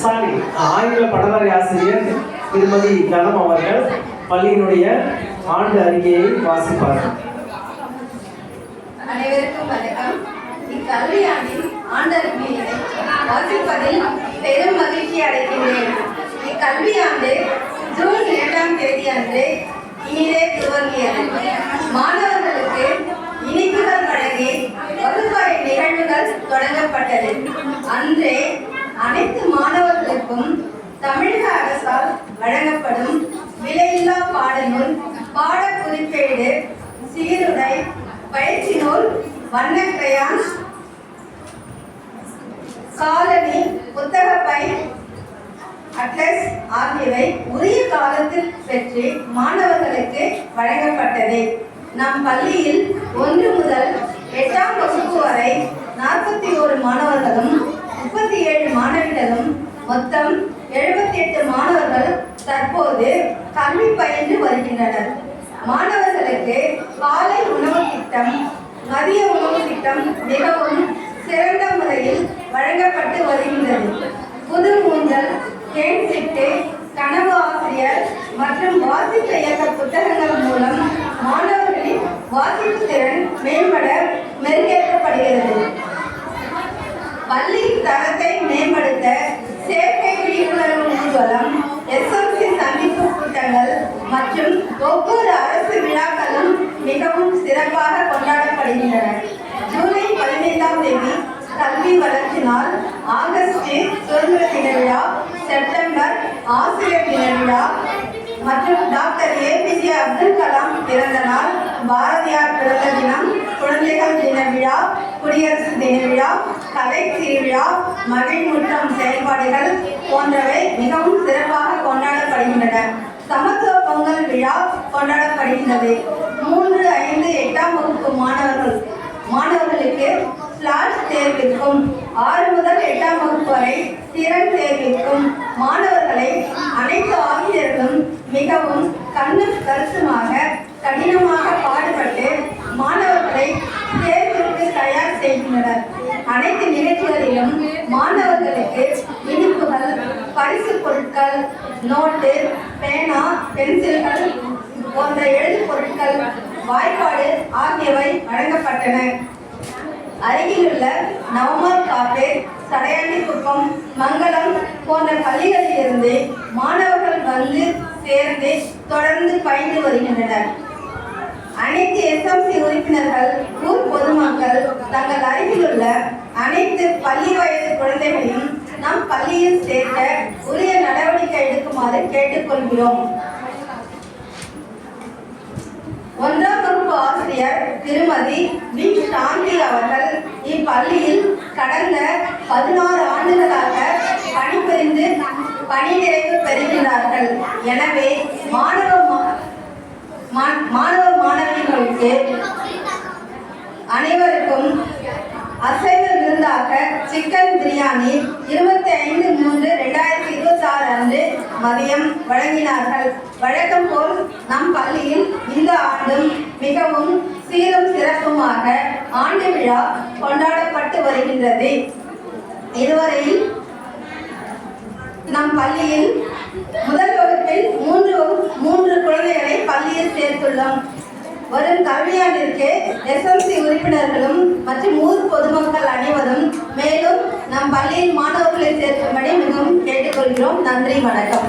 ஸ்டாலின் ஆங்கில பட்டதாரி ஆசிரியர் திருமதி கனம் அவர்கள் பள்ளியினுடைய ஆண்டு அறிக்கையை வாசிப்பார்கள். அனைவருக்கும் வணக்கம். இக்கல்வியாண்டின் ஆண்டு அறிக்கையை வாசிப்பதில் பெரும் மகிழ்ச்சி அடைகின்றேன். இக்கல்வியாண்டு ஜூன் 2ஆம் தேதி அன்று இனிதே துவங்கியது. மாணவர்களுக்கு இனிப்புகள் வழங்கி வகுப்பறை நிகழ்வுகள் தொடங்கப்பட்டது. அன்றே அனைத்து மாணவர்களுக்கும் தமிழக அரசால் வழங்கப்படும் விலையில்லா பாடநூல், பாட குறிப்பேடு, சீருடை, பயிற்சி நூல், வண்ண கிரையான், காலணி, புத்தகப்பை, அட்லஸ் ஆகியவை உரிய காலத்தில் பெற்று மாணவர்களுக்கு வழங்கப்பட்டது. நம் பள்ளியில் 1 முதல் 8ஆம் வகுப்பு வரை 41 மாணவர்களும் 37 மாணவிகளும் மொத்தம் 78 மாணவர்கள் தற்போது கல்வி பயின்று வருகின்றனர். மாணவர்களுக்கு காலை உணவு திட்டம், மதிய உணவு திட்டம் மிகவும் சிறந்த முறையில் வழங்கப்பட்டு வருகின்றது. புது ஊஞ்சல், தேன் சிட்டு, கனவு ஆசிரியர் மற்றும் வாசிப்பு இயக்க புத்தகங்கள் மூலம் மாணவர்களின் வாசிப்பு திறன் மேம்பட மெருகேற்றப்படுகிறது. பள்ளி தரத்தை மேம்படுத்த சேர்க்கை விழிப்புணர்வு ஊர்வலம், SMC சந்திப்பு கூட்டங்கள் மற்றும் ஒவ்வொரு அரசு விழாக்களும் மிகவும் சிறப்பாக கொண்டாடப்படுகின்றன. ஜூலை 15ஆம் தேதி கல்வி வளர்ச்சி நாள், ஆகஸ்ட் சுதந்திர தின விழா, செப்டம்பர் ஆசிரியர் தின விழா மற்றும் டாக்டர் APJ அப்துல் கலாம் பிறந்த நாள், பாரதியார் பிறந்த தினம், குழந்தைகள் தின விழா, குடியரசு தின விழா, கலை திருவிழா, மகிழ்முற்றம் செயல்பாடுகள் போன்றவை மிகவும் சிறப்பாக கொண்டாடப்படுகின்றன. சமத்துவ பொங்கல் விழா கொண்டாடப்படுகின்றது. 3, 5, 8ஆம் வகுப்பு மாணவர்களுக்கு ஸ்லாட் தேர்விற்கும் 6 முதல் 8ஆம் வகுப்பு வரை திறன் தேர்விற்கும் மாணவர்களை அனைத்து ஆசிரியர்களும் மிகவும் கண்ணும் கருத்துமாக கடினமாக பாடுபட்டு மாணவர்களை தேர்விற்கு தயார் செய்கின்றனர். அனைத்து நிகழ்ச்சிகளிலும் மாணவர்களுக்கு இனிப்புகள், பரிசு பொருட்கள், நோட்டு, பேனா, பென்சில்கள் போன்ற எழுது பொருட்கள், வாய்ப்பாடு ஆகியவை வழங்கப்பட்டன. அருகிலுள்ள நவமால் காப்பே, சடையாண்டிக்குப்பம், மங்களம் போன்ற பள்ளிகளிலிருந்து மாணவர்கள் வந்து சேர்ந்து தொடர்ந்து பயின்று வருகின்றனர். அனைத்து SMC உறுப்பினர்கள், ஊர் பொதுமக்கள் தங்கள் அருகிலுள்ள அனைத்து பள்ளி வயது குழந்தைகளையும் நம் பள்ளியில் சேர்க்க உரிய நடவடிக்கை எடுக்குமாறு கேட்டுக்கொள்கிறோம். 1ஆம் வகுப்பு ஆசிரியர் திருமதி வி. சாந்தி அவர்கள் இப்பள்ளியில் கடந்த 16 ஆண்டுகளாக பணிபுரிந்து பணி நிறைவு பெறுகிறார்கள். எனவே மாணவ மாணவிகளுக்கு அனைவருக்கும் அசைவ விருந்தாக சிக்கன் பிரியாணி 25/3/2026 அன்று மதியம் வழங்கினார்கள். வழக்கம் போல் நம் பள்ளியில் இந்த ஆண்டும் மிகவும் சீரும் சிறப்புமாக ஆண்டு விழா கொண்டாடப்பட்டு வருகின்றது. இதுவரையில் நம் பள்ளியில் முதல் வகுப்பில் 3 குழந்தைகளை பள்ளியில் சேர்த்துள்ளோம். வரும் கல்வியாண்டிற்கு SMC உறுப்பினர்களும் மற்றும் ஊர் பொதுமக்கள் அனைவரும் மேலும் நம் பள்ளியில் மாணவர்களை சேர்க்கும்படி மிகவும் கேட்டுக்கொள்கிறோம். நன்றி, வணக்கம்.